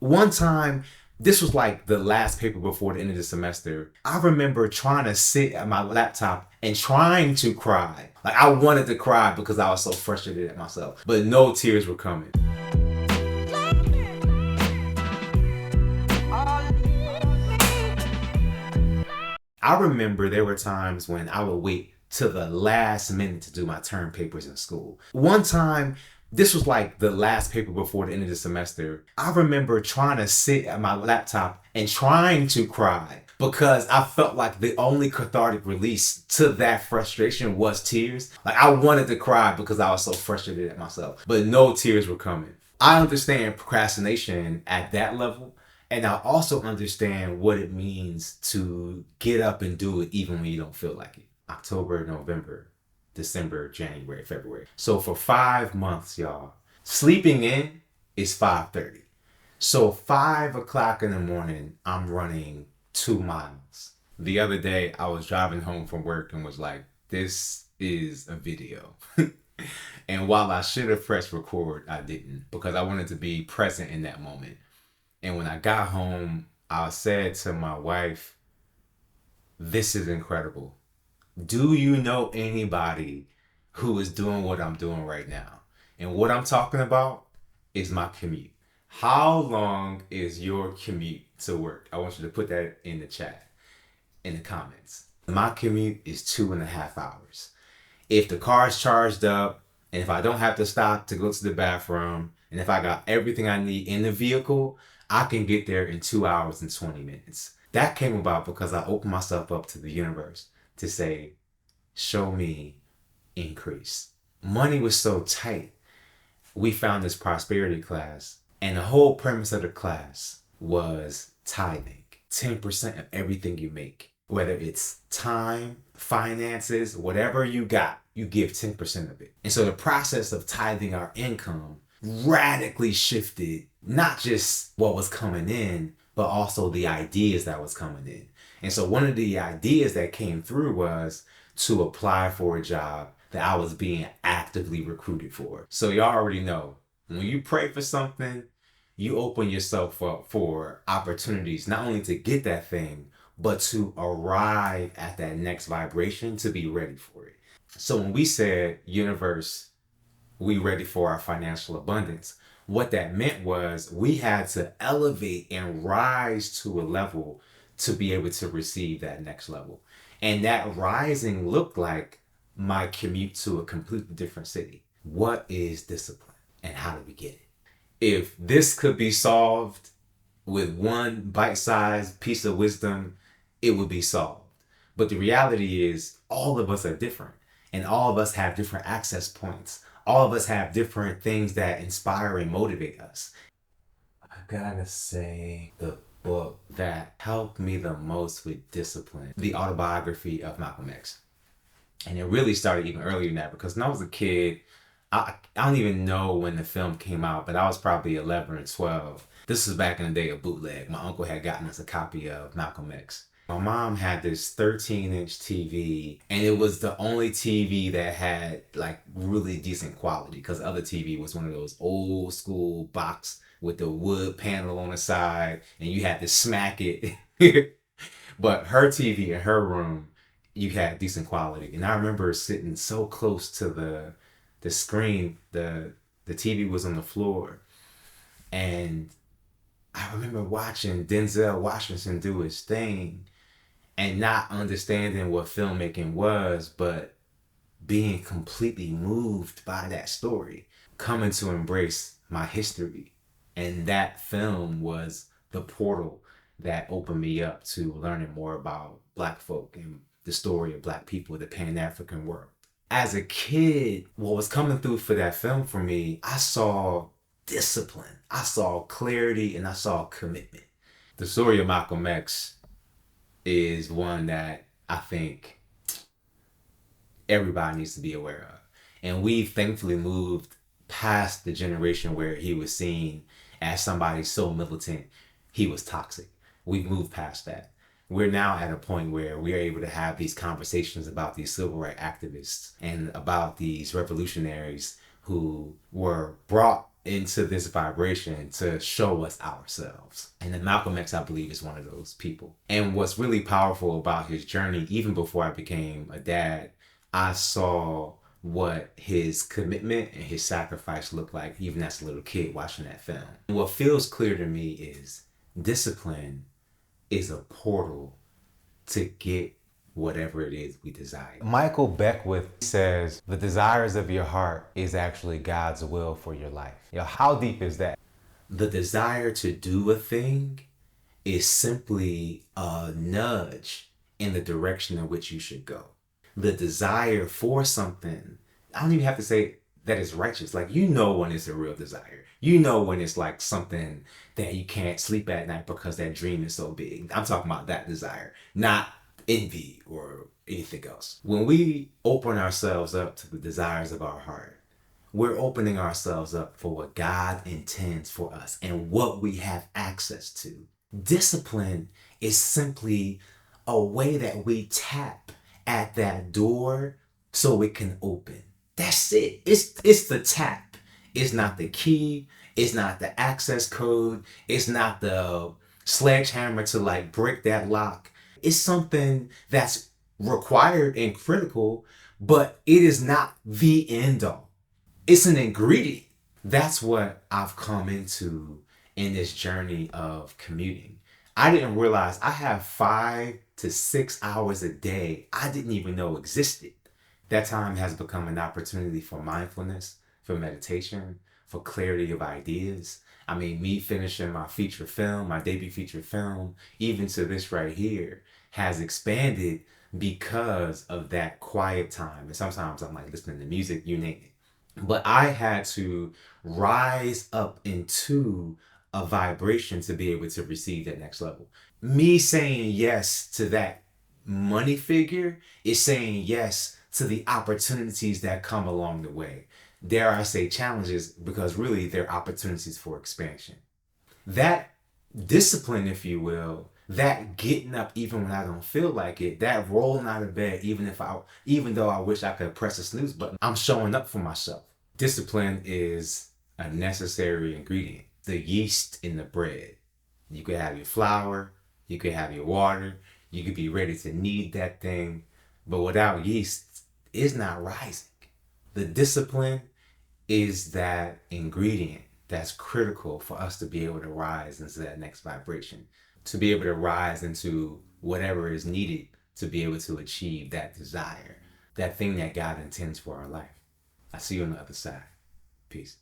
One time, this was like the last paper before the end of the semester. I remember trying to sit at my laptop and trying to cry. Like I wanted to cry because I was so frustrated at myself, but no tears were coming. I remember there were times when I would wait till the last minute to do my term papers in school. One time, this was like the last paper before the end of the semester. I remember trying to sit at my laptop and trying to cry because I felt like the only cathartic release to that frustration was tears. Like I wanted to cry because I was so frustrated at myself, but no tears were coming. I understand procrastination at that level. And I also understand what it means to get up and do it even when you don't feel like it. October, November, December, January, February. So for 5 months, y'all, sleeping in is 5:30. So 5 o'clock in the morning, I'm running 2 miles. The other day, I was driving home from work and was like, this is a video. And while I should have pressed record, I didn't because I wanted to be present in that moment. And when I got home, I said to my wife, this is incredible. Do you know anybody who is doing what I'm doing right now? And what I'm talking about is my commute. How long is your commute to work? I want you to put that in the chat, in the comments. My commute is 2.5 hours. If the car's charged up, and if I don't have to stop to go to the bathroom, and if I got everything I need in the vehicle, I can get there in 2 hours and 20 minutes. That came about because I opened myself up to the universe to say, show me increase. Money was so tight. We found this prosperity class, and the whole premise of the class was tithing. 10% of everything you make, whether it's time, finances, whatever you got, you give 10% of it. And so the process of tithing our income radically shifted not just what was coming in, but also the ideas that was coming in. And so one of the ideas that came through was to apply for a job that I was being actively recruited for. So y'all already know, when you pray for something, you open yourself up for opportunities, not only to get that thing, but to arrive at that next vibration to be ready for it. So when we said, universe, we ready for our financial abundance, what that meant was we had to elevate and rise to a level to be able to receive that next level. And that rising looked like my commute to a completely different city. What is discipline and how do we get it? If this could be solved with one bite-sized piece of wisdom, it would be solved. But the reality is all of us are different and all of us have different access points. All of us have different things that inspire and motivate us. I gotta say, the book that helped me the most with discipline, the autobiography of Malcolm X. And it really started even earlier than that because when I was a kid, I don't even know when the film came out, but I was probably 11 or 12. This was back in the day of bootleg. My uncle had gotten us a copy of Malcolm X. My mom had this 13-inch TV, and it was the only TV that had like really decent quality because the other TV was one of those old school box with the wood panel on the side, and you had to smack it. But her TV in her room, you had decent quality. And I remember sitting so close to the screen, the TV was on the floor, and I remember watching Denzel Washington do his thing and not understanding what filmmaking was, but being completely moved by that story, coming to embrace my history. And that film was the portal that opened me up to learning more about Black folk and the story of Black people, the Pan-African world. As a kid, what was coming through for that film for me, I saw discipline, I saw clarity, and I saw commitment. The story of Malcolm X is one that I think everybody needs to be aware of. And we've thankfully moved past the generation where he was seen as somebody so militant, he was toxic. We've moved past that. We're now at a point where we're able to have these conversations about these civil rights activists and about these revolutionaries who were brought into this vibration to show us ourselves. And then Malcolm X, I believe, is one of those people. And what's really powerful about his journey, even before I became a dad, I saw what his commitment and his sacrifice looked like even as a little kid watching that film. And what feels clear to me is discipline is a portal to get whatever it is we desire. Michael Beckwith says the desires of your heart is actually God's will for your life. How deep is that? The desire to do a thing is simply a nudge in the direction in which you should go. The desire for something, I don't even have to say that it's righteous. Like, when it's a real desire. When it's like something that you can't sleep at night because that dream is so big. I'm talking about that desire, not envy or anything else. When we open ourselves up to the desires of our heart, we're opening ourselves up for what God intends for us and what we have access to. Discipline is simply a way that we tap at that door so it can open. That's it. It's the tap. It's not the key. It's not the access code. It's not the sledgehammer to like break that lock. It's something that's required and critical, but it is not the end all. It's an ingredient. That's what I've come into in this journey of commuting. I didn't realize I have 5 to 6 hours a day I didn't even know existed. That time has become an opportunity for mindfulness, for meditation, for clarity of ideas. I mean, me finishing my feature film, my debut feature film, even to this right here, has expanded because of that quiet time. And sometimes I'm like listening to music, you name it. But I had to rise up into a vibration to be able to receive that next level. Me saying yes to that money figure is saying yes to the opportunities that come along the way. Dare I say challenges, because really they're opportunities for expansion. That discipline, if you will, that getting up even when I don't feel like it, that rolling out of bed even though I wish I could press a snooze button, I'm showing up for myself. Discipline is a necessary ingredient. The yeast in the bread. You could have your flour, you could have your water, you could be ready to knead that thing, but without yeast, it's not rising. The discipline is that ingredient that's critical for us to be able to rise into that next vibration, to be able to rise into whatever is needed to be able to achieve that desire, that thing that God intends for our life. I see you on the other side. Peace.